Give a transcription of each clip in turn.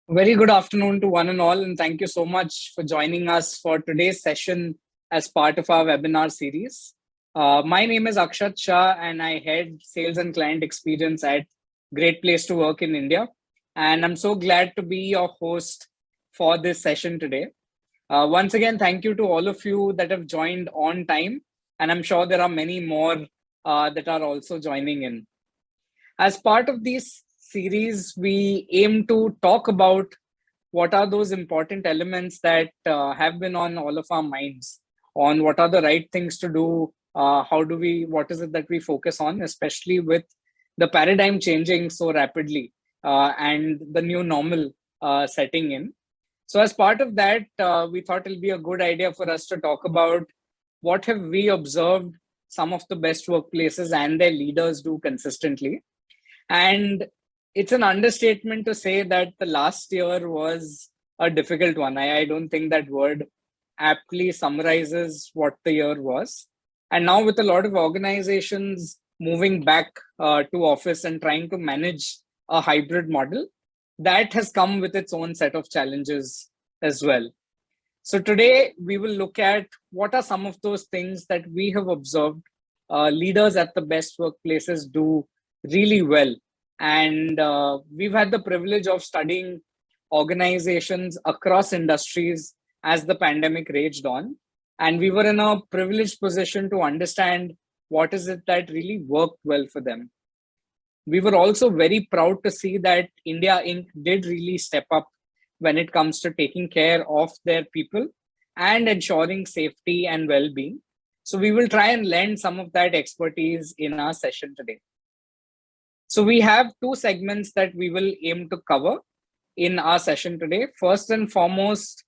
Very good afternoon to one and all, and thank you so much for joining us for today's session as part of our webinar series. My name is Akshat Shah, and I head sales and client experience at Great Place to Work in India. And I'm so glad to be your host for this session today. Once again, thank you to all of you that have joined on time, and I'm sure there are many more that are also joining in. As part of this series, we aim to talk about what are those important elements that have been on all of our minds on what are the right things to do, what is it that we focus on, especially with the paradigm changing so rapidly and the new normal setting in. So as part of that, we thought it'll be a good idea for us to talk about what have we observed some of the best workplaces and their leaders do consistently. And it's an understatement to say that the last year was a difficult one. I don't think that word aptly summarizes what the year was. And now, with a lot of organizations moving back to office and trying to manage a hybrid model, that has come with its own set of challenges as well. So, today we will look at what are some of those things that we have observed leaders at the best workplaces do really well. And we've had the privilege of studying organizations across industries as the pandemic raged on. And we were in a privileged position to understand what is it that really worked well for them. We were also very proud to see that India Inc. did really step up when it comes to taking care of their people and ensuring safety and well being. So, we will try and lend some of that expertise in our session today. So we have two segments that we will aim to cover in our session today. First and foremost,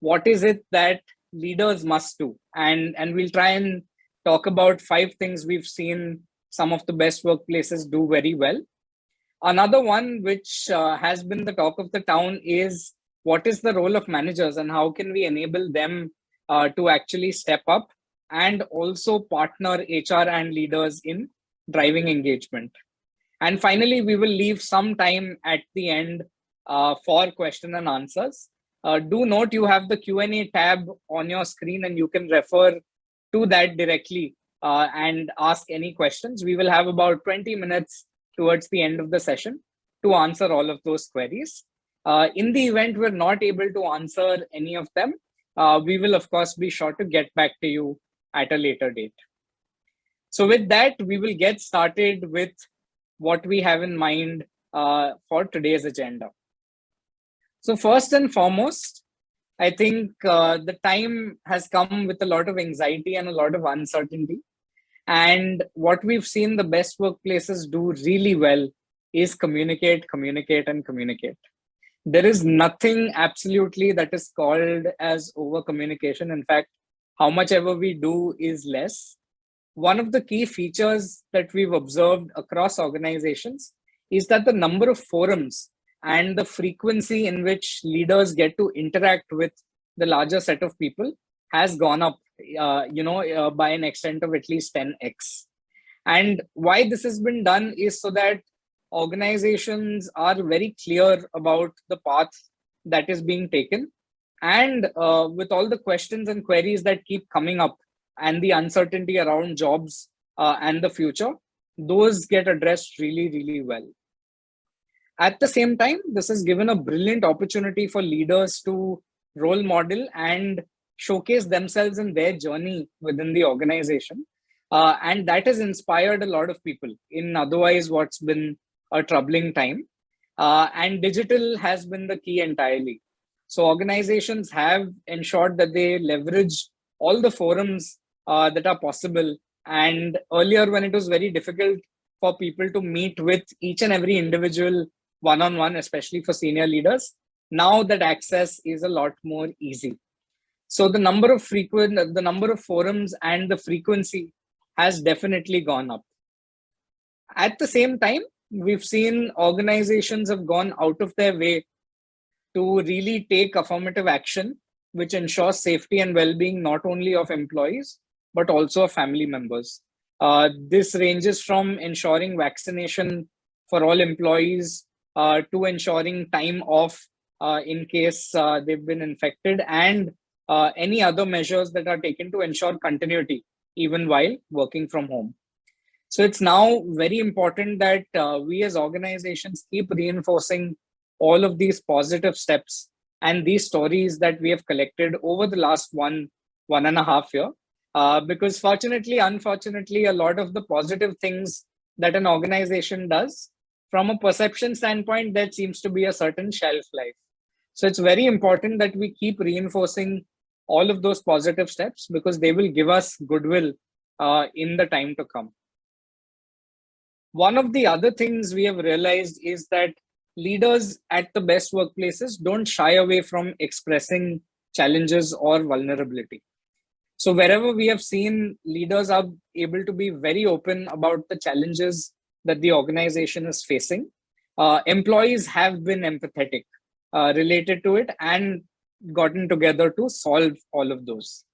what is it that leaders must do? And we'll try and talk about 5 things we've seen some of the best workplaces do very well. Another one, which has been the talk of the town, is what is the role of managers and how can we enable them to actually step up and also partner HR and leaders in driving engagement. And finally, we will leave some time at the end for question and answers. Do note you have the Q&A tab on your screen and you can refer to that directly and ask any questions. We will have about 20 minutes towards the end of the session to answer all of those queries. In the event we're not able to answer any of them, we will of course be sure to get back to you at a later date. So with that, we will get started with what we have in mind for today's agenda. So first and foremost, I think the time has come with a lot of anxiety and a lot of uncertainty. And what we've seen the best workplaces do really well is communicate, communicate, and communicate. There is nothing absolutely that is called as over communication. In fact, how much ever we do is less. One of the key features that we've observed across organizations is that the number of forums and the frequency in which leaders get to interact with the larger set of people has gone up, by an extent of at least 10x. And why this has been done is so that organizations are very clear about the path that is being taken. And with all the questions and queries that keep coming up, and the uncertainty around jobs and the future, those get addressed really, really well. At the same time, this has given a brilliant opportunity for leaders to role model and showcase themselves in their journey within the organization. And that has inspired a lot of people in otherwise what's been a troubling time. And digital has been the key entirely. So organizations have ensured that they leverage all the forums that are possible. And earlier, when it was very difficult for people to meet with each and every individual one-on-one, especially for senior leaders, now that access is a lot more easy. So the number of forums and the frequency has definitely gone up. At the same time, we've seen organizations have gone out of their way to really take affirmative action, which ensures safety and well-being not only of employees, but also of family members. This ranges from ensuring vaccination for all employees to ensuring time off in case they've been infected, and any other measures that are taken to ensure continuity even while working from home. So it's now very important that we as organizations keep reinforcing all of these positive steps and these stories that we have collected over the last 1.5 year. Because fortunately, unfortunately, a lot of the positive things that an organization does, from a perception standpoint, there seems to be a certain shelf life. So it's very important that we keep reinforcing all of those positive steps because they will give us goodwill in the time to come. One of the other things we have realized is that leaders at the best workplaces don't shy away from expressing challenges or vulnerability. So wherever we have seen, leaders are able to be very open about the challenges that the organization is facing. Employees have been empathetic related to it and gotten together to solve all of those.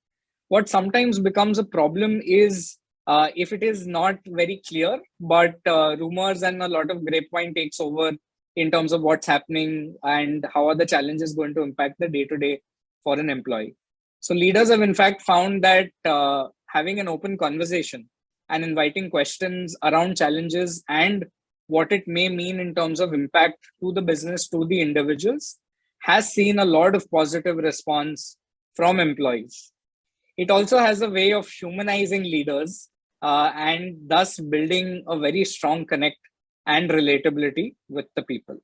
What sometimes becomes a problem is if it is not very clear, but rumors and a lot of grapevine takes over in terms of what's happening and how are the challenges going to impact the day-to-day for an employee. So leaders have in fact found that having an open conversation and inviting questions around challenges and what it may mean in terms of impact to the business, to the individuals, has seen a lot of positive response from employees. It also has a way of humanizing leaders and thus building a very strong connect and relatability with the people.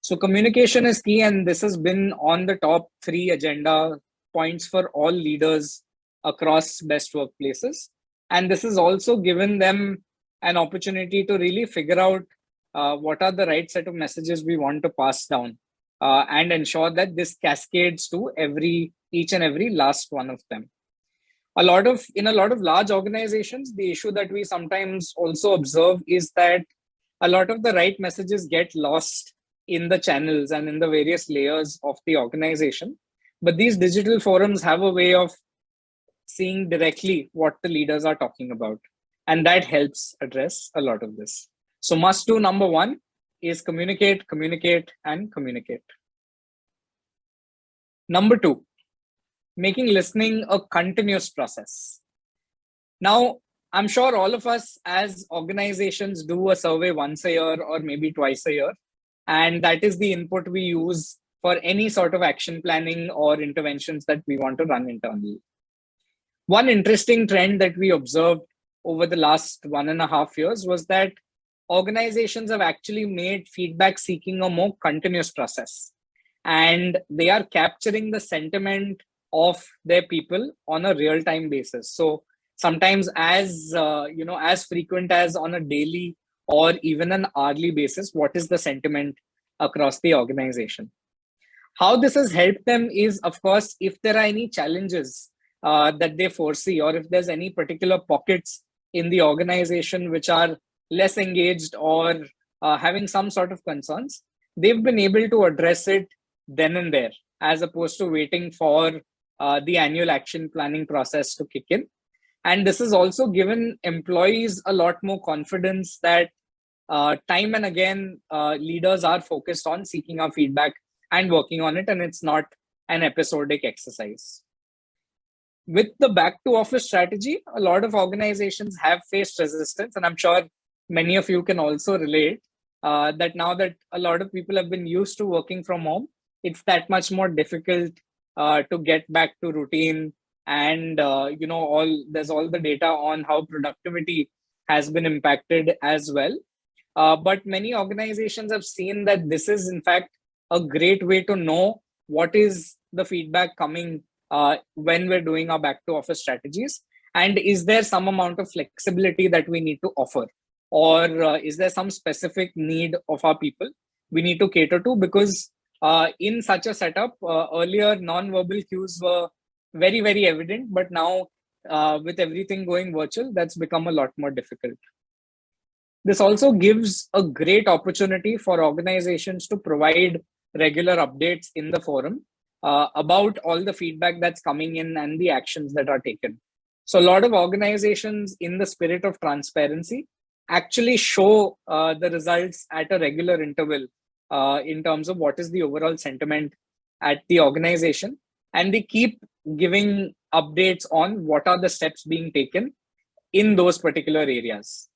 So communication is key, and this has been on the top 3 agenda points for all leaders across best workplaces. And this has also given them an opportunity to really figure out what are the right set of messages we want to pass down and ensure that this cascades to each and every last one of them. In a lot of large organizations, the issue that we sometimes also observe is that a lot of the right messages get lost in the channels and in the various layers of the organization. But these digital forums have a way of seeing directly what the leaders are talking about. And that helps address a lot of this. So must do number 1 is communicate, communicate, and communicate. Number 2, making listening a continuous process. Now, I'm sure all of us as organizations do a survey once a year or maybe twice a year. And that is the input we use for any sort of action planning or interventions that we want to run internally. One interesting trend that we observed over the last 1.5 years was that organizations have actually made feedback seeking a more continuous process. And they are capturing the sentiment of their people on a real-time basis. So sometimes as frequent as on a daily or even an hourly basis, what is the sentiment across the organization? How this has helped them is, of course, if there are any challenges that they foresee, or if there's any particular pockets in the organization which are less engaged or having some sort of concerns, they've been able to address it then and there, as opposed to waiting for the annual action planning process to kick in. And this has also given employees a lot more confidence that time and again, leaders are focused on seeking our feedback and working on it, and it's not an episodic exercise. With the back to office strategy, a lot of organizations have faced resistance, and I'm sure many of you can also relate that now that a lot of people have been used to working from home, it's that much more difficult to get back to routine. And there's all the data on how productivity has been impacted as well. But many organizations have seen that this is in fact a great way to know what is the feedback coming when we're doing our back to office strategies, and is there some amount of flexibility that we need to offer, or is there some specific need of our people we need to cater to? Because in such a setup, earlier non-verbal cues were very, very evident, but now with everything going virtual, that's become a lot more difficult. This also gives a great opportunity for organizations to provide regular updates in the forum about all the feedback that's coming in and the actions that are taken. So a lot of organizations, in the spirit of transparency, actually show the results at a regular interval in terms of what is the overall sentiment at the organization. And they keep giving updates on what are the steps being taken in those particular areas.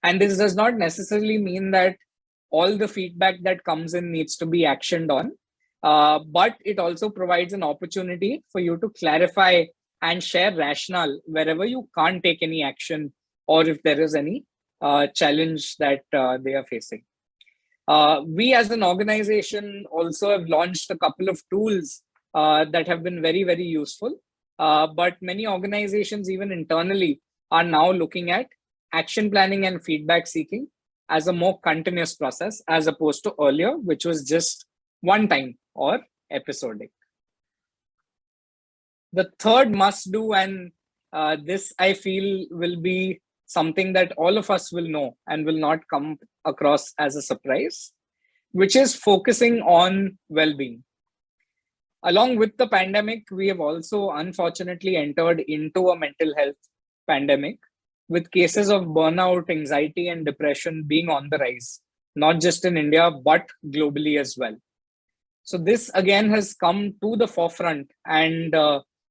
And this does not necessarily mean that all the feedback that comes in needs to be actioned on, but it also provides an opportunity for you to clarify and share rationale wherever you can't take any action or if there is any challenge that they are facing. We as an organization also have launched a couple of tools that have been very, very useful. But many organizations, even internally, are now looking at action planning and feedback seeking as a more continuous process as opposed to earlier, which was just one time or episodic. The third must do, and this I feel will be something that all of us will know and will not come across as a surprise, which is focusing on well-being. Along with the pandemic, we have also unfortunately entered into a mental health pandemic with cases of burnout, anxiety, and depression being on the rise, not just in India, but globally as well. So this again has come to the forefront. And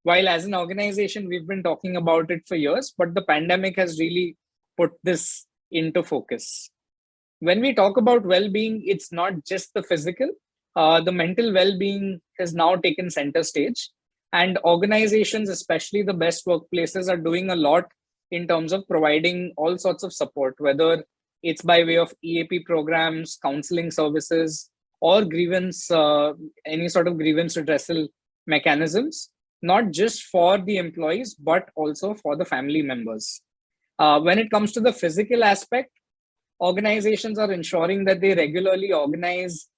while as an organization, we've been talking about it for years, but the pandemic has really put this into focus. When we talk about well-being, it's not just the physical. The mental well-being has now taken center stage. And organizations, especially the best workplaces, are doing a lot in terms of providing all sorts of support, whether it's by way of EAP programs, counseling services, or grievance, any sort of grievance redressal mechanisms, not just for the employees, but also for the family members. When it comes to the physical aspect, organizations are ensuring that they regularly organize,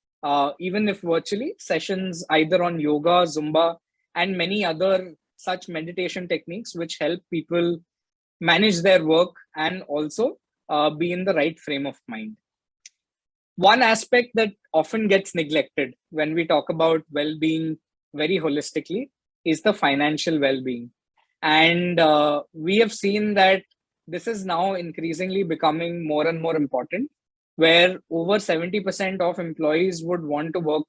even if virtually, sessions either on yoga, Zumba, and many other such meditation techniques, which help people manage their work and also be in the right frame of mind. One aspect that often gets neglected when we talk about well-being very holistically is the financial well-being. And we have seen that this is now increasingly becoming more and more important, where over 70% of employees would want to work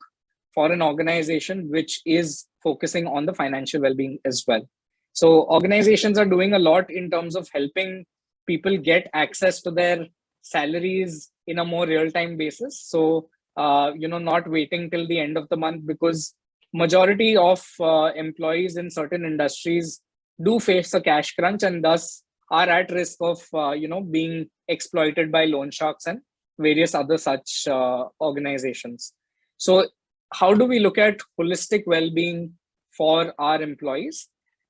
for an organization which is focusing on the financial well-being as well. So organizations are doing a lot in terms of helping people get access to their salaries in a more real-time basis. So, not waiting till the end of the month, because majority of employees in certain industries do face a cash crunch and thus are at risk of, being exploited by loan sharks and various other such organizations. So how do we look at holistic well-being for our employees?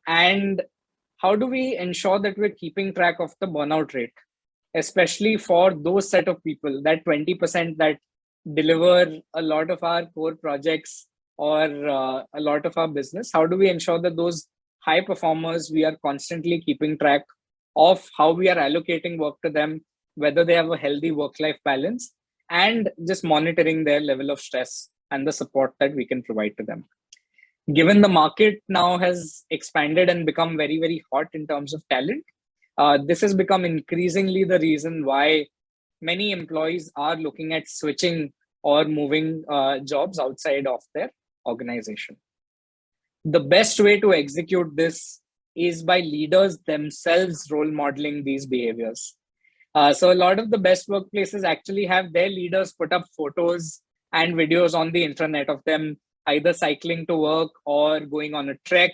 And how do we ensure that we're keeping track of the burnout rate, especially for those set of people, that 20% that deliver a lot of our core projects or a lot of our business? How do we ensure that those high performers, we are constantly keeping track of how we are allocating work to them, whether they have a healthy work-life balance, and just monitoring their level of stress and the support that we can provide to them. Given the market now has expanded and become very, very hot in terms of talent, this has become increasingly the reason why many employees are looking at switching or moving jobs outside of their organization. The best way to execute this is by leaders themselves role modeling these behaviors. So a lot of the best workplaces actually have their leaders put up photos and videos on the intranet of them either cycling to work or going on a trek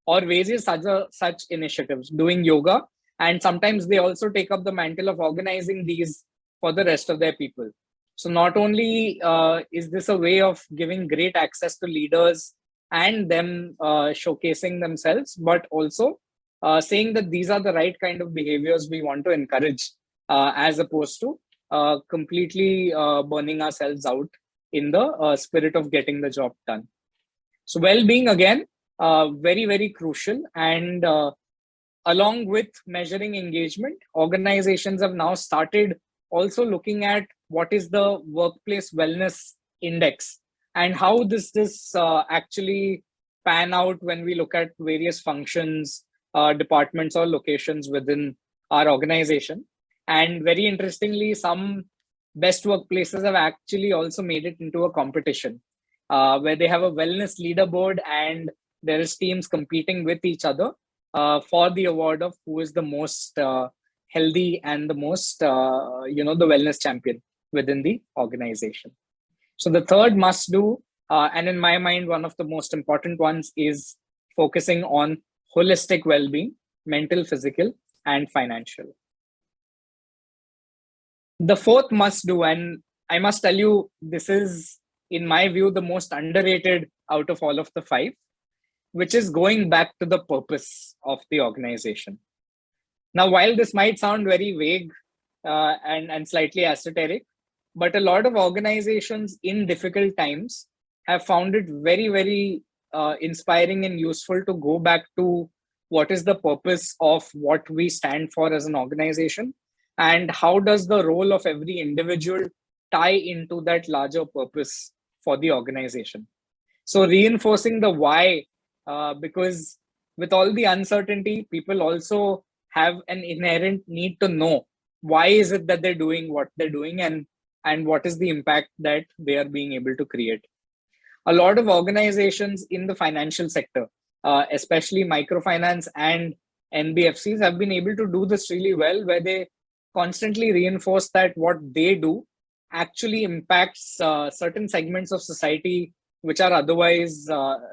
or various other such initiatives, doing yoga. And sometimes they also take up the mantle of organizing these for the rest of their people. So not only is this a way of giving great access to leaders and them showcasing themselves, but also saying that these are the right kind of behaviors we want to encourage, as opposed to completely burning ourselves out in the spirit of getting the job done. So well-being, again, very, very crucial. And along with measuring engagement, organizations have now started also looking at what is the workplace wellness index and how this actually pan out when we look at various functions, departments or locations within our organization. And very interestingly, some best workplaces have actually also made it into a competition where they have a wellness leaderboard and there is teams competing with each other for the award of who is the most healthy and the most, the wellness champion within the organization. So the third must do, and in my mind, one of the most important ones is focusing on holistic well-being, mental, physical, and financial. The fourth must do, and I must tell you, this is, in my view, the most underrated out of all of the five, which is going back to the purpose of the organization. Now, while this might sound very vague and slightly esoteric, but a lot of organizations in difficult times have found it very, very inspiring and useful to go back to what is the purpose of what we stand for as an organization, and how does the role of every individual tie into that larger purpose for the organization. So reinforcing the why, because with all the uncertainty, people also have an inherent need to know why is it that they're doing what they're doing, and what is the impact that they are being able to create. A lot of organizations in the financial sector, especially microfinance and NBFCs, have been able to do this really well, where they constantly reinforce that what they do actually impacts certain segments of society which are otherwise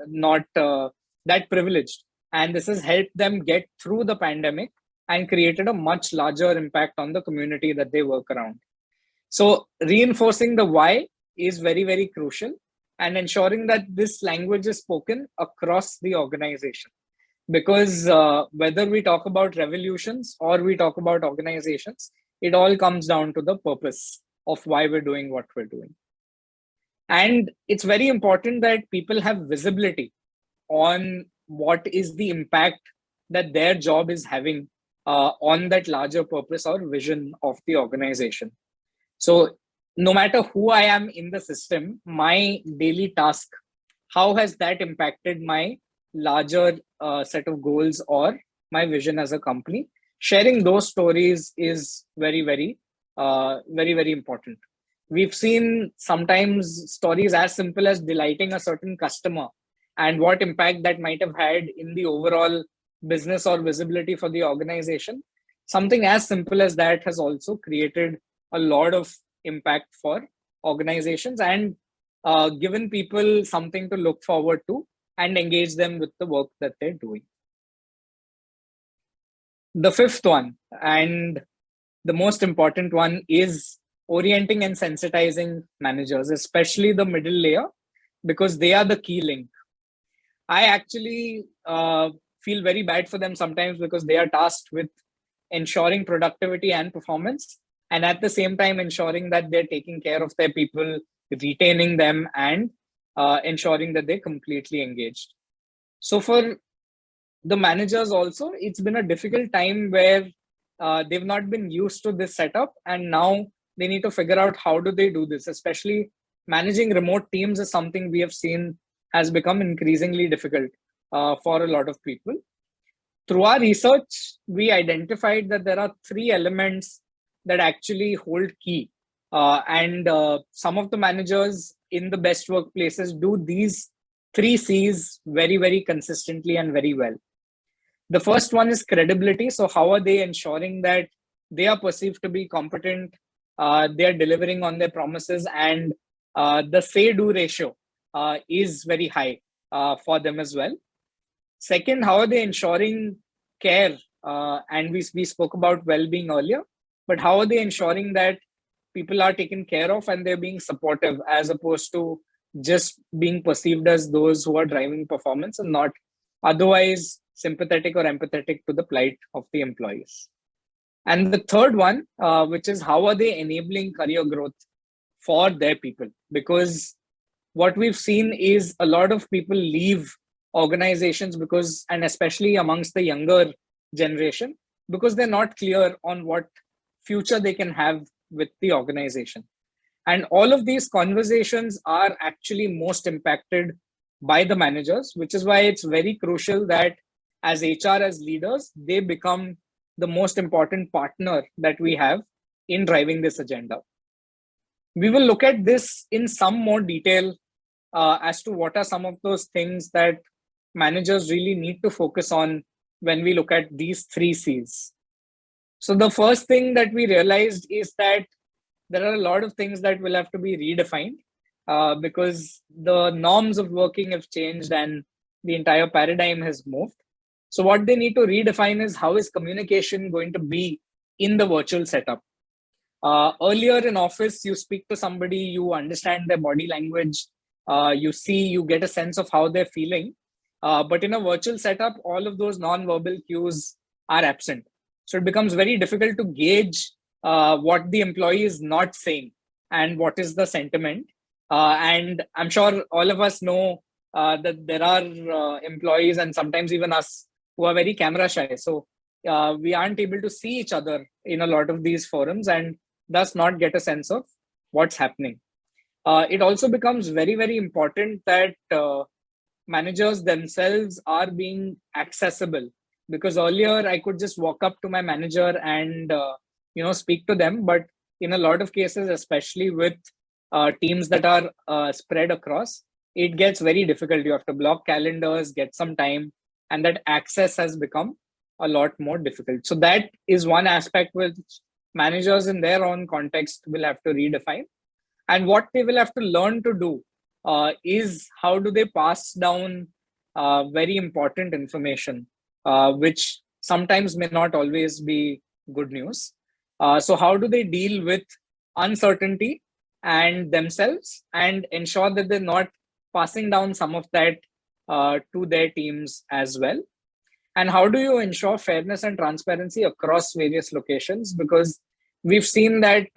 not that privileged. And this has helped them get through the pandemic and created a much larger impact on the community that they work around. So reinforcing the why is very, very crucial, and ensuring that this language is spoken across the organization. Because whether we talk about revolutions or we talk about organizations, it all comes down to the purpose of why we're doing what we're doing. And it's very important that people have visibility on what is the impact that their job is having on that larger purpose or vision of the organization. So no matter who I am in the system, my daily task, how has that impacted my larger set of goals or my vision as a company? Sharing those stories is very, very, very important. We've seen sometimes stories as simple as delighting a certain customer and what impact that might have had in the overall business or visibility for the organization. Something as simple as that has also created a lot of impact for organizations and given people something to look forward to and engage them with the work that they're doing. The fifth one, and the most important one, is orienting and sensitizing managers, especially the middle layer, because they are the key link. I actually feel very bad for them sometimes because they are tasked with ensuring productivity and performance, and at the same time ensuring that they're taking care of their people, retaining them, and ensuring that they're completely engaged. So for the managers also, it's been a difficult time where they've not been used to this setup, and now they need to figure out how do they do this. Especially managing remote teams is something we have seen has become increasingly difficult for a lot of people. Through our research, we identified that there are three elements that actually hold key. And some of the managers in the best workplaces do these three C's very, very consistently and very well. The first one is credibility. So how are they ensuring that they are perceived to be competent, they are delivering on their promises, and the say-do ratio is very high for them as well. Second, how are they ensuring care? And we spoke about well-being earlier, but how are they ensuring that people are taken care of and they're being supportive as opposed to just being perceived as those who are driving performance and not otherwise sympathetic or empathetic to the plight of the employees? And the third one, which is how are they enabling career growth for their people? Because what we've seen is a lot of people leave organizations because, and especially amongst the younger generation, because they're not clear on what future they can have with the organization. And all of these conversations are actually most impacted by the managers, which is why it's very crucial that as HR, as leaders, they become the most important partner that we have in driving this agenda. We will look at this in some more detail as to what are some of those things that managers really need to focus on when we look at these three C's. So the first thing that we realized is that there are a lot of things that will have to be redefined because the norms of working have changed and the entire paradigm has moved. So what they need to redefine is how is communication going to be in the virtual setup. Earlier in office, you speak to somebody, you understand their body language, you get a sense of how they're feeling. But in a virtual setup, all of those non-verbal cues are absent. So it becomes very difficult to gauge what the employee is not saying and what is the sentiment. And I'm sure all of us know that there are employees and sometimes even us who are very camera shy. So we aren't able to see each other in a lot of these forums and thus not get a sense of what's happening. It also becomes very, very important that managers themselves are being accessible, because earlier I could just walk up to my manager and speak to them, but in a lot of cases, especially with teams that are spread across, it gets very difficult. You have to block calendars, get some time, and that access has become a lot more difficult. So that is one aspect which managers in their own context will have to redefine. And what they will have to learn to do is how do they pass down very important information, which sometimes may not always be good news. So how do they deal with uncertainty and themselves and ensure that they're not passing down some of that to their teams as well? And how do you ensure fairness and transparency across various locations? Because we've seen that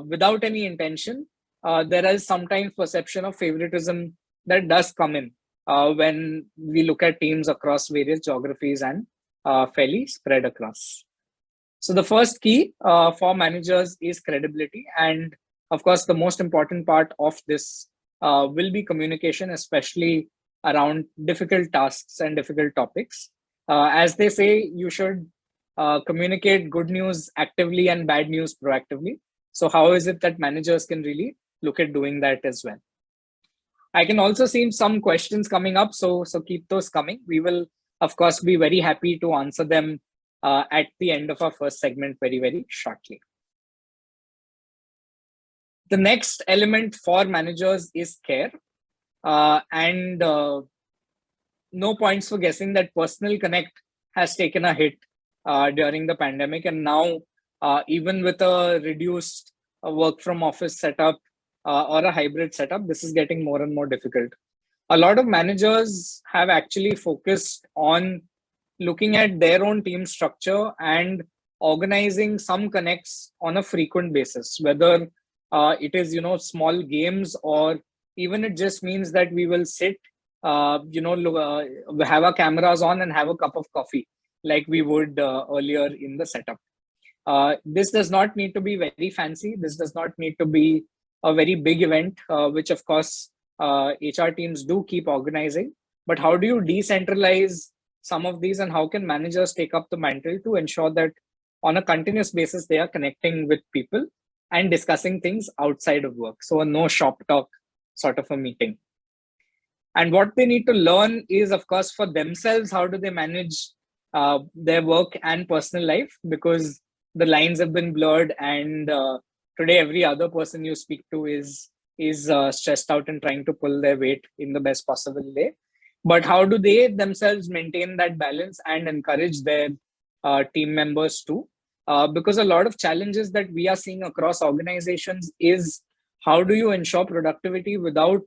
without any intention, there is sometimes perception of favoritism that does come in when we look at teams across various geographies and fairly spread across. So the first key for managers is credibility. And of course, the most important part of this will be communication, especially around difficult tasks and difficult topics. As they say, you should communicate good news actively and bad news proactively. So how is it that managers can really look at doing that as well? I can also see some questions coming up, so keep those coming. We will, of course, be very happy to answer them at the end of our first segment very, very shortly. The next element for managers is care. And no points for guessing that personal connect has taken a hit during the pandemic. And now, even with a reduced work from office setup or a hybrid setup, this is getting more and more difficult. A lot of managers have actually focused on looking at their own team structure and organizing some connects on a frequent basis, whether it is, small games, or even it just means that we will sit, have our cameras on and have a cup of coffee like we would earlier in the setup. This does not need to be very fancy. This does not need to be a very big event, which of course HR teams do keep organizing. But how do you decentralize some of these, and how can managers take up the mantle to ensure that on a continuous basis they are connecting with people and discussing things outside of work? So a no shop talk sort of a meeting. And what they need to learn is, of course, for themselves, how do they manage their work and personal life, because the lines have been blurred, and today every other person you speak to is stressed out and trying to pull their weight in the best possible way. But how do they themselves maintain that balance and encourage their team members too? Because a lot of challenges that we are seeing across organizations is how do you ensure productivity without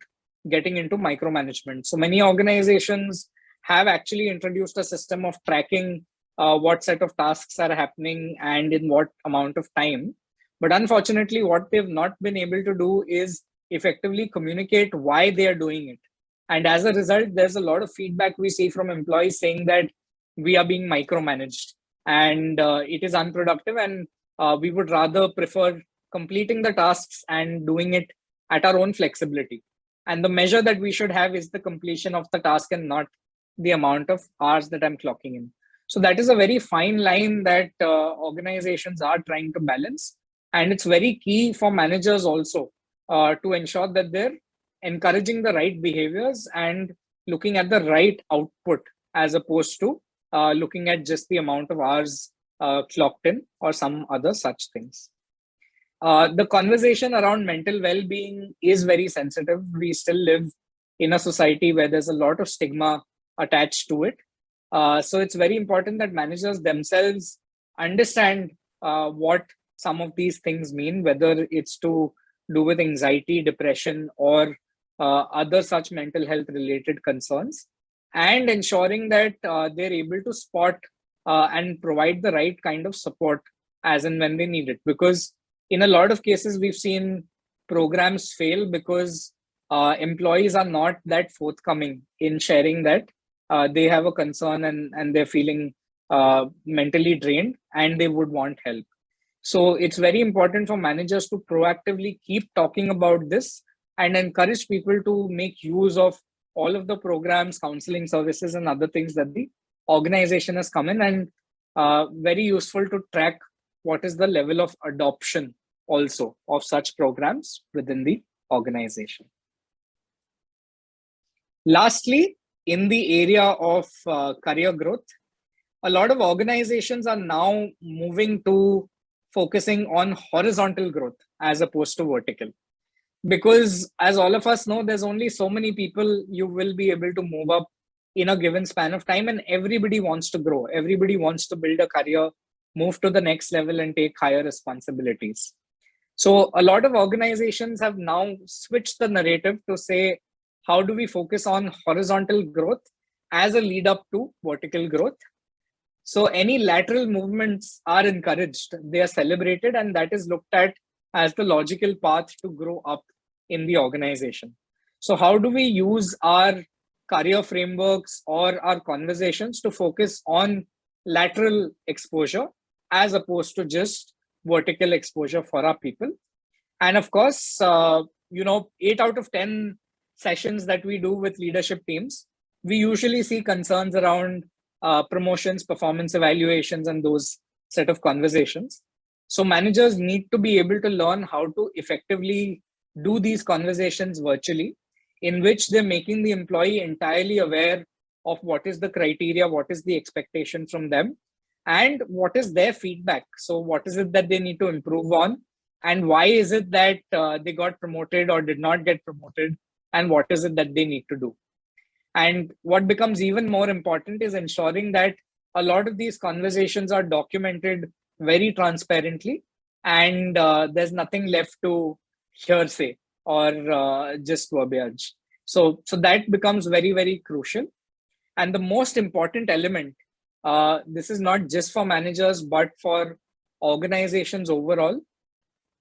getting into micromanagement? So many organizations have actually introduced a system of tracking what set of tasks are happening and in what amount of time. But unfortunately, what they've not been able to do is effectively communicate why they are doing it. And as a result, there's a lot of feedback we see from employees saying that we are being micromanaged and it is unproductive, and we would rather prefer completing the tasks and doing it at our own flexibility. And the measure that we should have is the completion of the task and not the amount of hours that I'm clocking in. So that is a very fine line that organizations are trying to balance. And it's very key for managers also to ensure that they're encouraging the right behaviors and looking at the right output as opposed to looking at just the amount of hours clocked in or some other such things. The conversation around mental well-being is very sensitive. We still live in a society where there's a lot of stigma attached to it. So it's very important that managers themselves understand what some of these things mean, whether it's to do with anxiety, depression, or other such mental health related concerns, and ensuring that they're able to spot and provide the right kind of support as and when they need it. Because in a lot of cases, we've seen programs fail because employees are not that forthcoming in sharing that they have a concern and they're feeling mentally drained and they would want help. So it's very important for managers to proactively keep talking about this and encourage people to make use of all of the programs, counseling services, and other things that the organization has come in, and very useful to track what is the level of adoption also of such programs within the organization. Lastly, in the area of career growth, a lot of organizations are now moving to focusing on horizontal growth as opposed to vertical. Because as all of us know, there's only so many people you will be able to move up in a given span of time, and everybody wants to grow. Everybody wants to build a career, move to the next level, and take higher responsibilities. So a lot of organizations have now switched the narrative to say, how do we focus on horizontal growth as a lead up to vertical growth? So any lateral movements are encouraged, they are celebrated, and that is looked at as the logical path to grow up in the organization. So how do we use our career frameworks or our conversations to focus on lateral exposure as opposed to just vertical exposure for our people? And of course, 8 out of 10 sessions that we do with leadership teams, we usually see concerns around promotions, performance evaluations, and those set of conversations. So managers need to be able to learn how to effectively do these conversations virtually, in which they're making the employee entirely aware of what is the criteria, what is the expectation from them, and what is their feedback. So what is it that they need to improve on, and why is it that they got promoted or did not get promoted, and what is it that they need to do. And what becomes even more important is ensuring that a lot of these conversations are documented very transparently, and there's nothing left to hearsay or just verbiage. So that becomes very, very crucial. And the most important element, this is not just for managers, but for organizations overall.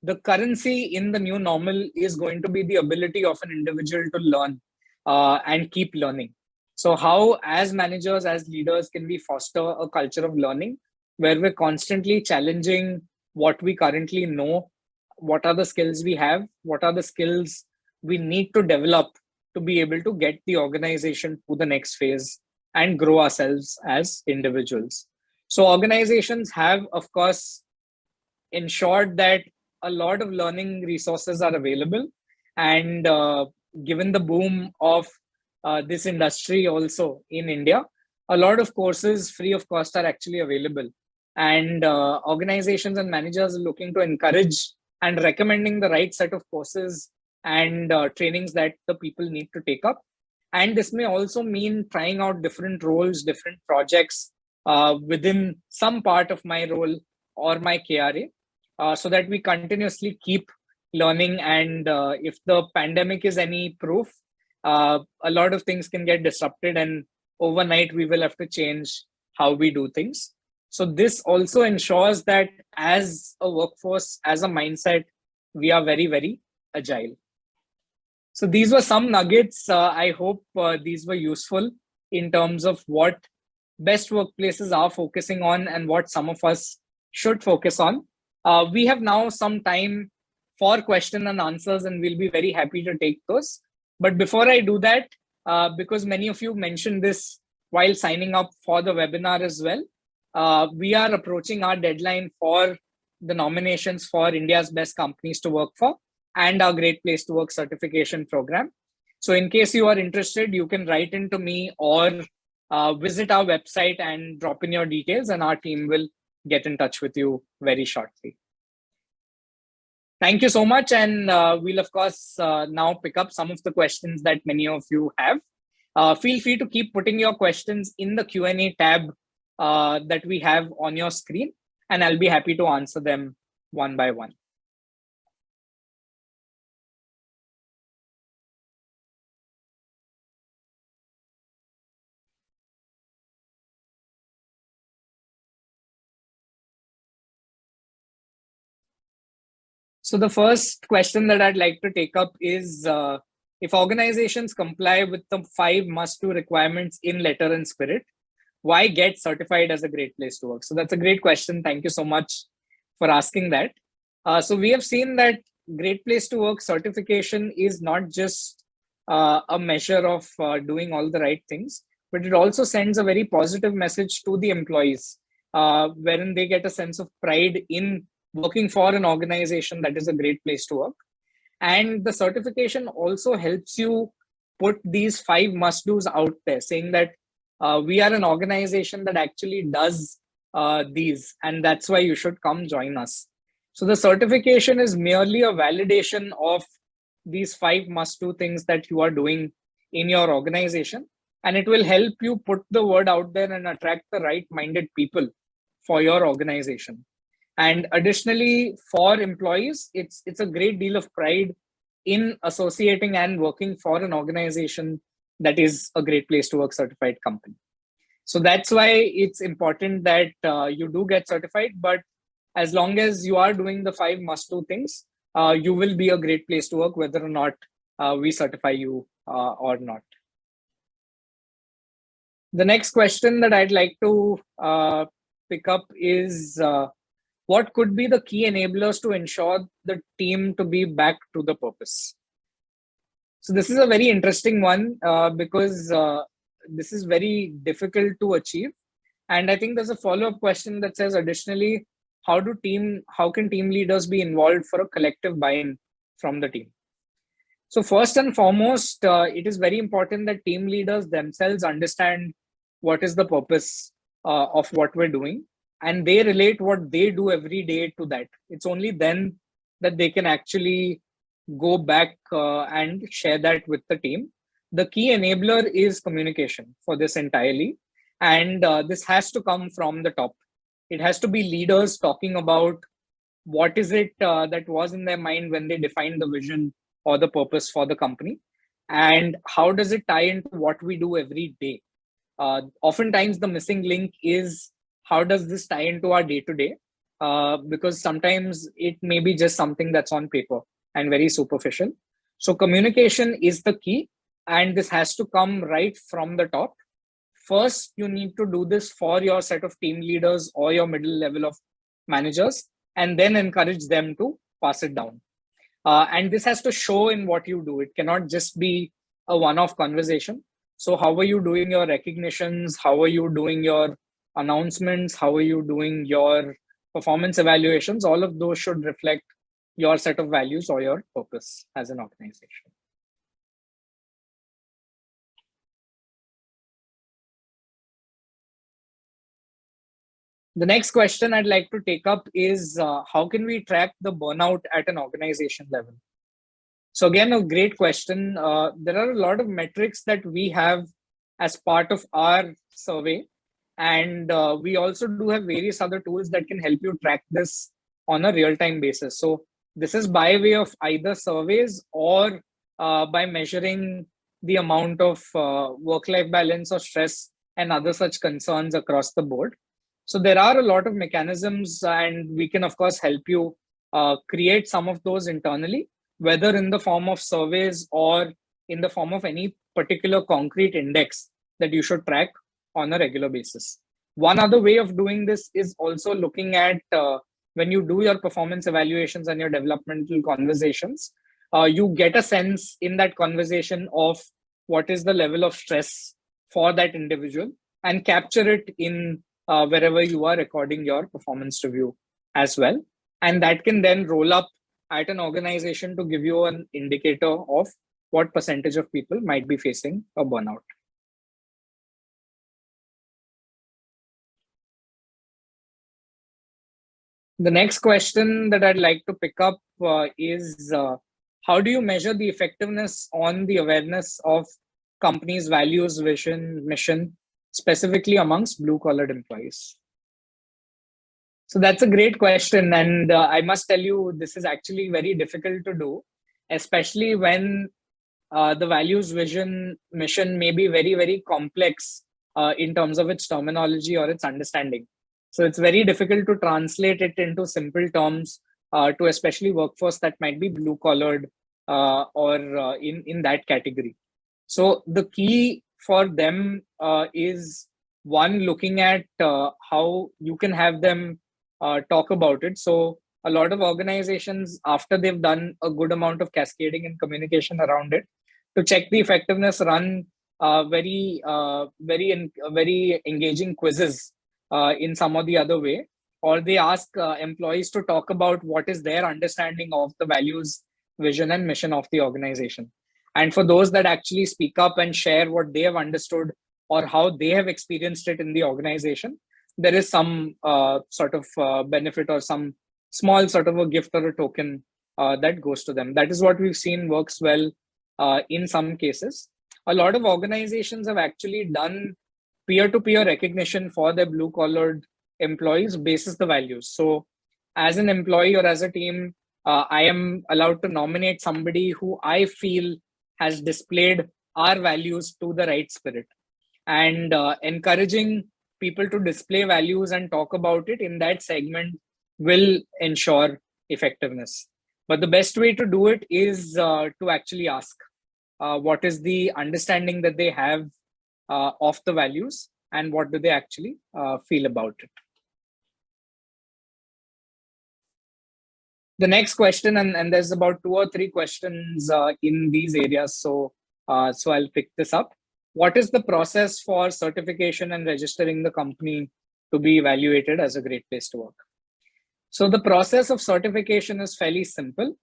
The currency in the new normal is going to be the ability of an individual to learn and keep learning. So how, as managers, as leaders, can we foster a culture of learning where we're constantly challenging what we currently know, what are the skills we have, what are the skills we need to develop to be able to get the organization to the next phase and grow ourselves as individuals. So organizations have, of course, ensured that a lot of learning resources are available. And given the boom of this industry also in India, a lot of courses free of cost are actually available. And organizations and managers are looking to encourage and recommending the right set of courses and trainings that the people need to take up. And this may also mean trying out different roles, different projects within some part of my role or my KRA, so that we continuously keep learning. And if the pandemic is any proof, a lot of things can get disrupted, and overnight we will have to change how we do things. So this also ensures that as a workforce, as a mindset, we are very, very agile. So these were some nuggets. I hope these were useful in terms of what best workplaces are focusing on and what some of us should focus on. We have now some time for question and answers, and we'll be very happy to take those. But before I do that, because many of you mentioned this while signing up for the webinar as well, we are approaching our deadline for the nominations for India's best companies to work for and our Great Place to Work certification program. So in case you are interested, you can write into me or visit our website and drop in your details, and our team will get in touch with you very shortly. Thank you so much. And we'll, of course, now pick up some of the questions that many of you have. Feel free to keep putting your questions in the Q&A tab that we have on your screen, and I'll be happy to answer them one by one. So the first question that I'd like to take up is, if organizations comply with the 5 must-do requirements in letter and spirit, why get certified as a great place to work? So that's a great question. Thank you so much for asking that. So we have seen that Great Place to Work certification is not just a measure of doing all the right things, but it also sends a very positive message to the employees, wherein they get a sense of pride in working for an organization that is a great place to work. And the certification also helps you put these 5 must-dos out there, saying that we are an organization that actually does these, and that's why you should come join us. So the certification is merely a validation of these 5 must-do things that you are doing in your organization, and it will help you put the word out there and attract the right-minded people for your organization. And additionally, for employees, it's a great deal of pride in associating and working for an organization that is a Great Place to Work certified company. So that's why it's important that you do get certified. But as long as you are doing the 5 must-do things, you will be a great place to work, whether or not we certify you or not. The next question that I'd like to pick up is, what could be the key enablers to ensure the team to be back to the purpose? So this is a very interesting one because this is very difficult to achieve. And I think there's a follow-up question that says, additionally, how can team leaders be involved for a collective buy-in from the team? So first and foremost, it is very important that team leaders themselves understand what is the purpose of what we're doing, and they relate what they do every day to that. It's only then that they can actually go back and share that with the team. The key enabler is communication for this entirely. And this has to come from the top. It has to be leaders talking about what is it that was in their mind when they defined the vision or the purpose for the company, and how does it tie into what we do every day. Oftentimes the missing link is, how does this tie into our day-to-day? Because sometimes it may be just something that's on paper and very superficial. So communication is the key, and this has to come right from the top. First, you need to do this for your set of team leaders or your middle level of managers, and then encourage them to pass it down. And this has to show in what you do. It cannot just be a one-off conversation. So how are you doing your recognitions? How are you doing your announcements? How are you doing your performance evaluations? All of those should reflect your set of values or your purpose as an organization. The next question I'd like to take up is, how can we track the burnout at an organization level? So again, a great question. There are a lot of metrics that we have as part of our survey. And we also do have various other tools that can help you track this on a real-time basis. So this is by way of either surveys or by measuring the amount of work-life balance or stress and other such concerns across the board. So there are a lot of mechanisms, and we can, of course, help you create some of those internally, whether in the form of surveys or in the form of any particular concrete index that you should track on a regular basis. One other way of doing this is also looking at when you do your performance evaluations and your developmental conversations, you get a sense in that conversation of what is the level of stress for that individual, and capture it in wherever you are recording your performance review as well. And that can then roll up at an organization to give you an indicator of what percentage of people might be facing a burnout. The next question that I'd like to pick up is how do you measure the effectiveness on the awareness of companies' values, vision, mission, specifically amongst blue-collared employees? So that's a great question. And I must tell you, this is actually very difficult to do, especially when the values, vision, mission may be very, very complex in terms of its terminology or its understanding. So it's very difficult to translate it into simple terms to especially workforce that might be blue collared or in that category. So the key for them is one, looking at how you can have them talk about it. So a lot of organizations, after they've done a good amount of cascading and communication around it, to check the effectiveness, run very engaging quizzes in some or the other way, or they ask employees to talk about what is their understanding of the values, vision, and mission of the organization. And for those that actually speak up and share what they have understood or how they have experienced it in the organization, there is some sort of benefit or some small sort of a gift or a token that goes to them. That is what we've seen works well in some cases. A lot of organizations have actually done peer-to-peer recognition for their blue-collared employees basis the values. So as an employee or as a team, I am allowed to nominate somebody who I feel has displayed our values to the right spirit. And encouraging people to display values and talk about it in that segment will ensure effectiveness. But the best way to do it is to actually ask what is the understanding that they have of the values and what do they actually feel about it. The next question, and there's about 2 or 3 questions in these areas, so I'll pick this up. What is the process for certification and registering the company to be evaluated as a great place to work? So the process of certification is fairly simple.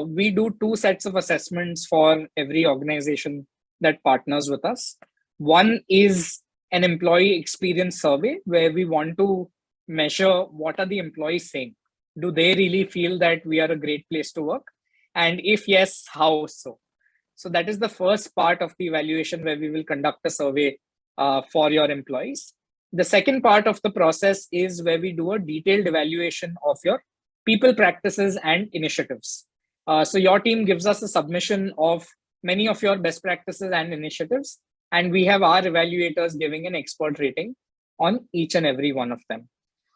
We do 2 sets of assessments for every organization that partners with us. One is an employee experience survey where we want to measure what are the employees saying. Do they really feel that we are a great place to work? And if yes, how so? So that is the first part of the evaluation where we will conduct a survey for your employees. The second part of the process is where we do a detailed evaluation of your people practices and initiatives. So your team gives us a submission of many of your best practices and initiatives, and we have our evaluators giving an expert rating on each and every one of them.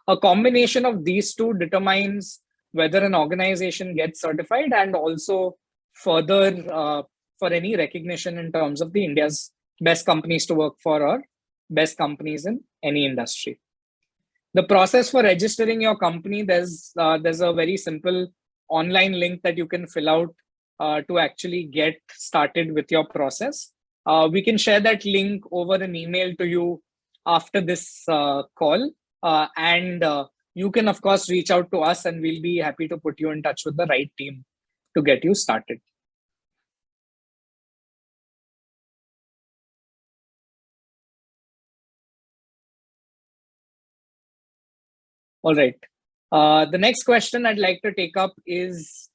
A combination of these two determines whether an organization gets certified and also further for any recognition in terms of the India's best companies to work for or best companies in any industry. The process for registering your company, there's a very simple online link that you can fill out to actually get started with your process. We can share that link over an email to you after this call. And you can, of course, reach out to us and we'll be happy to put you in touch with the right team to get you started. All right. The next question I'd like to take up is,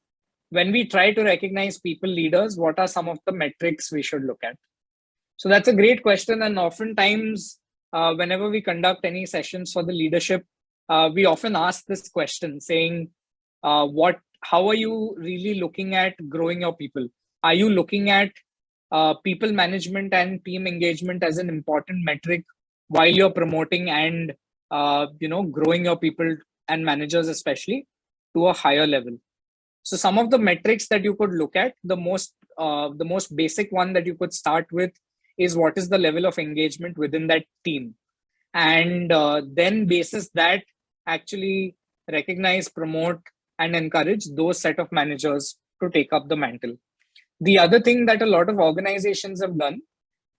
when we try to recognize people leaders, what are some of the metrics we should look at? So that's a great question. And oftentimes, whenever we conduct any sessions for the leadership, we often ask this question saying, how are you really looking at growing your people? Are you looking at people management and team engagement as an important metric while you're promoting and growing your people and managers especially to a higher level? So some of the metrics that you could look at, the most basic one that you could start with is what is the level of engagement within that team, and then basis that actually recognize, promote, and encourage those set of managers to take up the mantle. The other thing that a lot of organizations have done,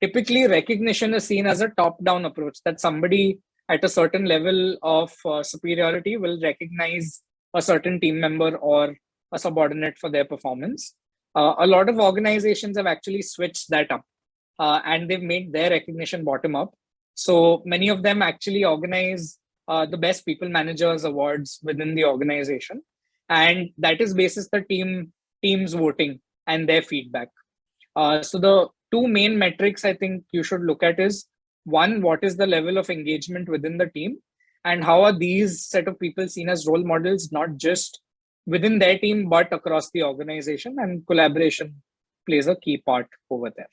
typically recognition is seen as a top-down approach, that somebody at a certain level of superiority will recognize a certain team member or a subordinate for their performance. A lot of organizations have actually switched that up, and they've made their recognition bottom up. So many of them actually organize the best people managers awards within the organization, and that is basis the teams voting and their feedback. So the two main metrics I think you should look at is, one, what is the level of engagement within the team, and how are these set of people seen as role models, not just within their team but across the organization, and collaboration plays a key part over there.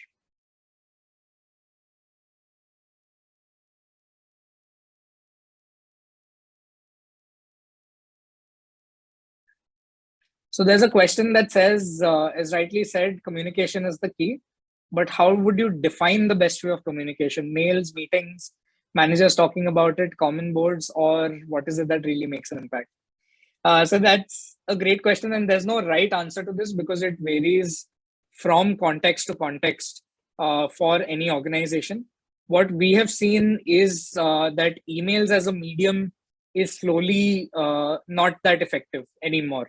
So there's a question that says, as rightly said, communication is the key, but how would you define the best way of communication? Mails, meetings, managers talking about it, common boards, or what is it that really makes an impact? So that's a great question, and there's no right answer to this because it varies from context to context for any organization. What we have seen is that emails as a medium is slowly not that effective anymore,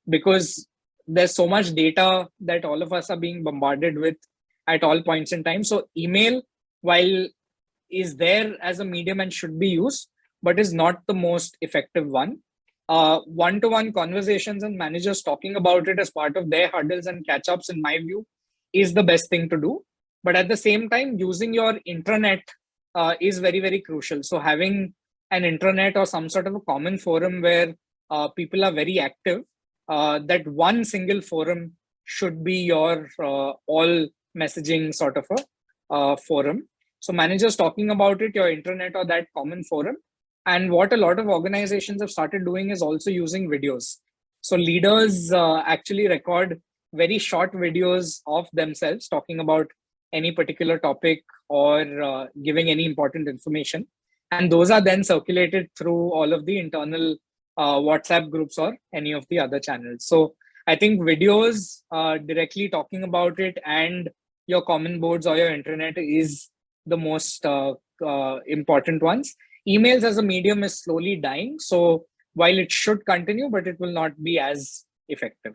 because there's so much data that all of us are being bombarded with at all points in time. So email, while is there as a medium and should be used, but is not the most effective one. One-to-one conversations and managers talking about it as part of their huddles and catch-ups, in my view, is the best thing to do. But at the same time, using your intranet is very, very crucial. So having an intranet or some sort of a common forum where people are very active, that one single forum should be your all messaging sort of a forum. So managers talking about it, your intranet or that common forum. And what a lot of organizations have started doing is also using videos. So leaders actually record very short videos of themselves talking about any particular topic or giving any important information. And those are then circulated through all of the internal WhatsApp groups or any of the other channels. So I think videos directly talking about it and your common boards or your internet is the most important ones. Emails as a medium is slowly dying. So while it should continue, but it will not be as effective.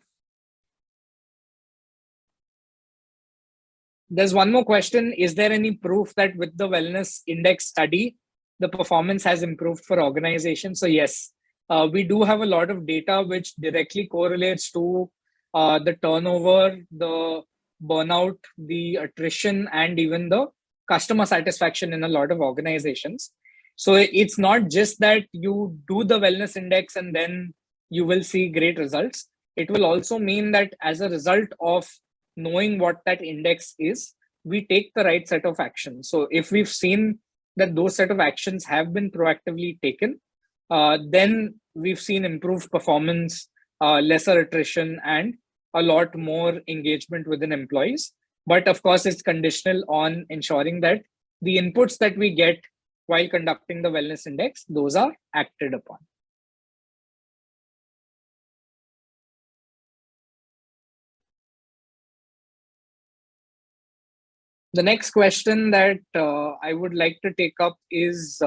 There's one more question. Is there any proof that with the wellness index study, the performance has improved for organizations? So yes, we do have a lot of data which directly correlates to the turnover, the burnout, the attrition, and even the customer satisfaction in a lot of organizations. So it's not just that you do the wellness index and then you will see great results. It will also mean that as a result of knowing what that index is, we take the right set of actions. So if we've seen that those set of actions have been proactively taken, then we've seen improved performance, lesser attrition, and a lot more engagement within employees. But of course, it's conditional on ensuring that the inputs that we get while conducting the wellness index, those are acted upon. The next question that I would like to take up is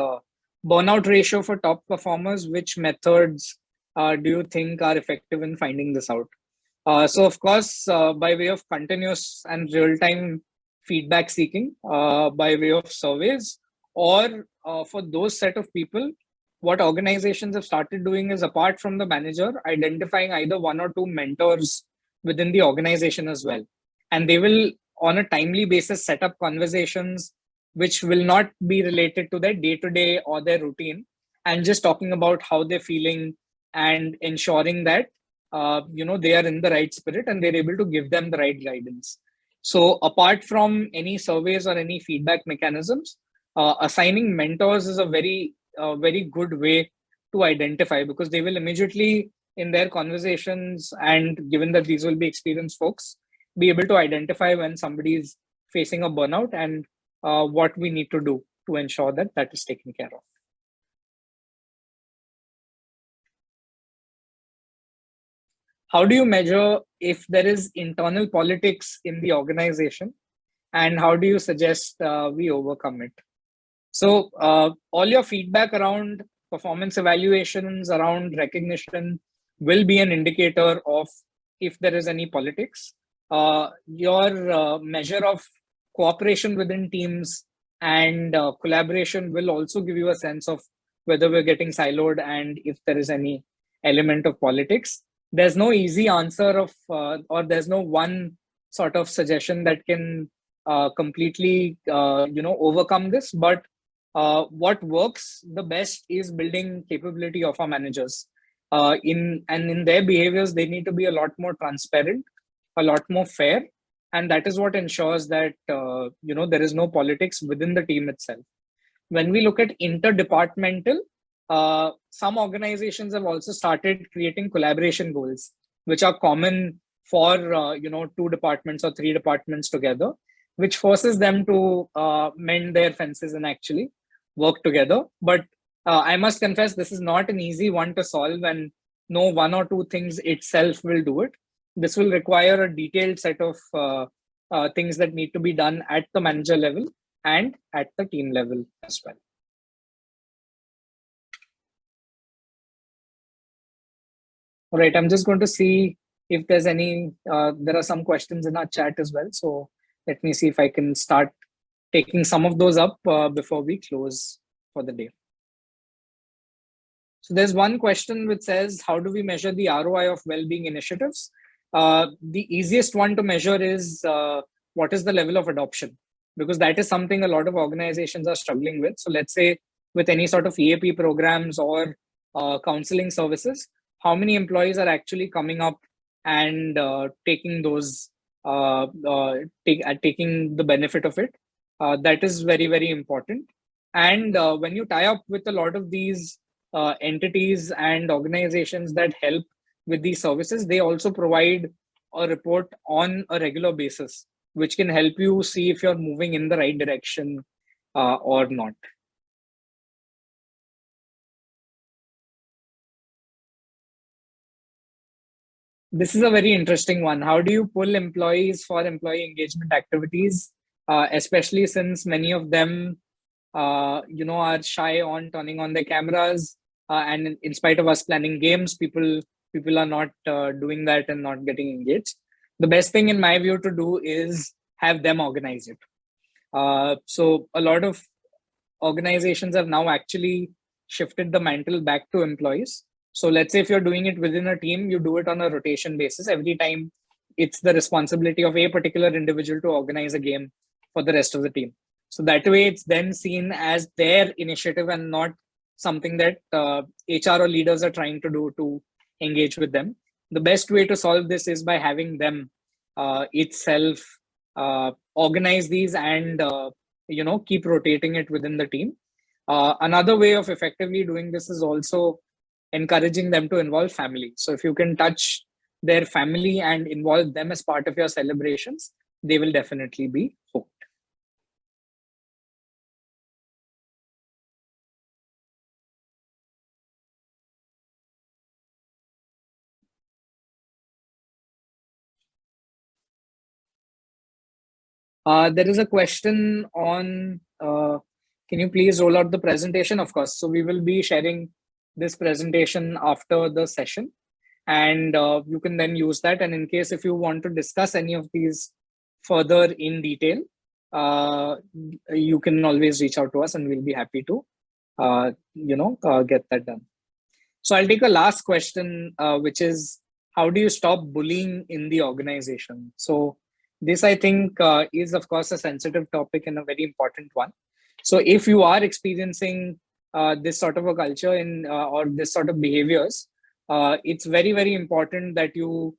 burnout ratio for top performers. Which methods do you think are effective in finding this out? So of course, by way of continuous and real-time feedback seeking, by way of surveys, or for those set of people, what organizations have started doing is, apart from the manager, identifying either one or two mentors within the organization as well. And they will, on a timely basis, set up conversations which will not be related to their day-to-day or their routine, and just talking about how they're feeling and ensuring that they are in the right spirit and they're able to give them the right guidance. So apart from any surveys or any feedback mechanisms, assigning mentors is a very good way to identify, because they will immediately in their conversations, and given that these will be experienced folks, be able to identify when somebody is facing a burnout and what we need to do to ensure that that is taken care of. How do you measure if there is internal politics in the organization, and how do you suggest we overcome it? So all your feedback around performance evaluations, around recognition, will be an indicator of if there is any politics. Your measure of cooperation within teams and collaboration will also give you a sense of whether we're getting siloed and if there is any element of politics. There's no easy answer of, or there's no one sort of suggestion that can completely, overcome this. But what works the best is building capability of our managers. In their behaviors, they need to be a lot more transparent, a lot more fair, and that is what ensures that there is no politics within the team itself. When we look at interdepartmental, some organizations have also started creating collaboration goals, which are common for 2 departments or 3 departments together, which forces them to mend their fences and actually work together. But I must confess, this is not an easy one to solve, and no 1 or 2 things itself will do it. This will require a detailed set of things that need to be done at the manager level and at the team level as well. All right, I'm just going to see if there's any, there are some questions in our chat as well. So let me see if I can start taking some of those up before we close for the day. So there's one question which says, how do we measure the ROI of well-being initiatives? The easiest one to measure is what is the level of adoption, because that is something a lot of organizations are struggling with. So let's say with any sort of EAP programs or counseling services, how many employees are actually coming up and taking those, taking the benefit of it. That is very, very important. And when you tie up with a lot of these entities and organizations that help with these services, they also provide a report on a regular basis, which can help you see if you're moving in the right direction or not. This is a very interesting one. How do you pull employees for employee engagement activities, especially since many of them, are shy on turning on their cameras, and in spite of us planning games, people are not doing that and not getting engaged. The best thing in my view to do is have them organize it. So a lot of organizations have now actually shifted the mantle back to employees. So let's say if you're doing it within a team, you do it on a rotation basis. Every time it's the responsibility of a particular individual to organize a game for the rest of the team. So that way it's then seen as their initiative and not something that HR or leaders are trying to do to engage with them. The best way to solve this is by having them itself organize these and keep rotating it within the team. Another way of effectively doing this is also encouraging them to involve family. So if you can touch their family and involve them as part of your celebrations, they will definitely be hooked. There is a question on, can you please roll out the presentation? Of course. So we will be sharing this presentation after the session, and you can then use that. And in case if you want to discuss any of these further in detail, you can always reach out to us and we'll be happy to, get that done. So I'll take a last question, which is, how do you stop bullying in the organization? So this, I think, is, of course, a sensitive topic and a very important one. So if you are experiencing this sort of a culture in or this sort of behaviors, it's very, very important that you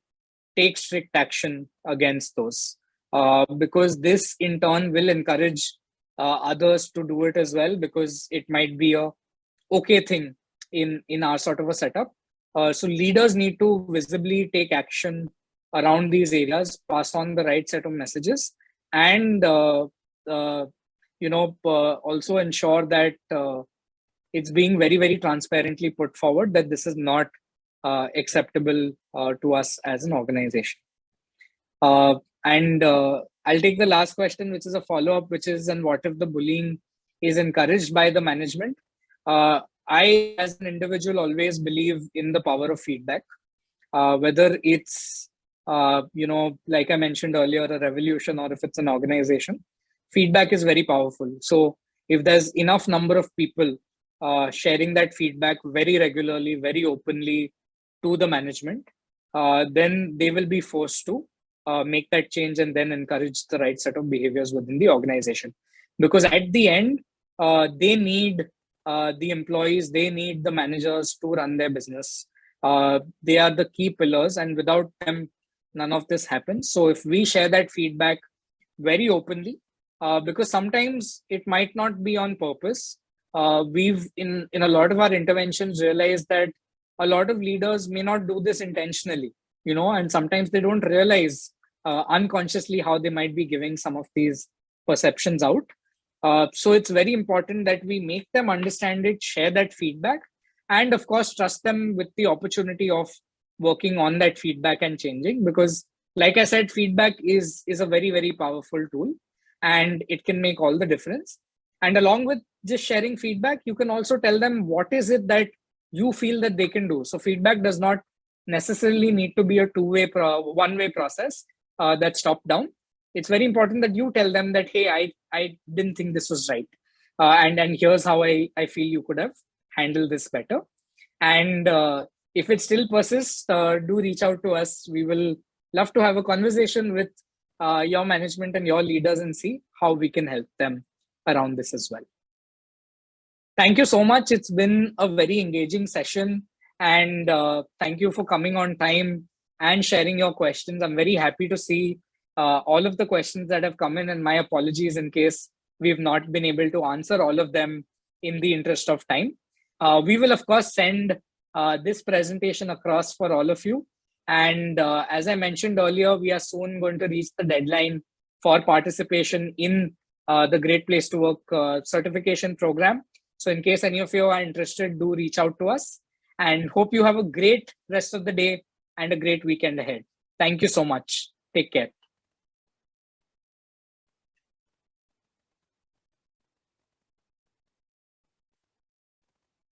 take strict action against those, because this in turn will encourage others to do it as well, because it might be a okay thing in our sort of a setup. So leaders need to visibly take action around these areas, pass on the right set of messages, and also ensure that it's being very, very transparently put forward that this is not acceptable to us as an organization. And I'll take the last question, which is a follow-up, which is, and what if the bullying is encouraged by the management? I, as an individual, always believe in the power of feedback. whether it's, like I mentioned earlier, a revolution, or if it's an organization, feedback is very powerful. So if there's enough number of people sharing that feedback very regularly, very openly to the management, then they will be forced to make that change and then encourage the right set of behaviors within the organization. Because at the end, they need the employees, they need the managers to run their business. They are the key pillars, and without them, none of this happens. So if we share that feedback very openly, because sometimes it might not be on purpose. We've in a lot of our interventions realized that a lot of leaders may not do this intentionally, and sometimes they don't realize unconsciously how they might be giving some of these perceptions out. So it's very important that we make them understand it, share that feedback, and of course trust them with the opportunity of working on that feedback and changing. Because like I said, feedback is a very, very powerful tool, and it can make all the difference. And along with just sharing feedback, you can also tell them what is it that you feel that they can do. So feedback does not necessarily need to be a one-way process that's top down. It's very important that you tell them that, hey, I didn't think this was right, and here's how I feel you could have handled this better. And if it still persists, do reach out to us. We will love to have a conversation with your management and your leaders and see how we can help them around this as well. Thank you so much. It's been a very engaging session, and thank you for coming on time and sharing your questions. I'm very happy to see all of the questions that have come in, and my apologies in case we've not been able to answer all of them in the interest of time. We will, of course, send this presentation across for all of you. And as I mentioned earlier, we are soon going to reach the deadline for participation in the Great Place to Work certification program. So in case any of you are interested, do reach out to us, and hope you have a great rest of the day and a great weekend ahead. Thank you so much. Take care.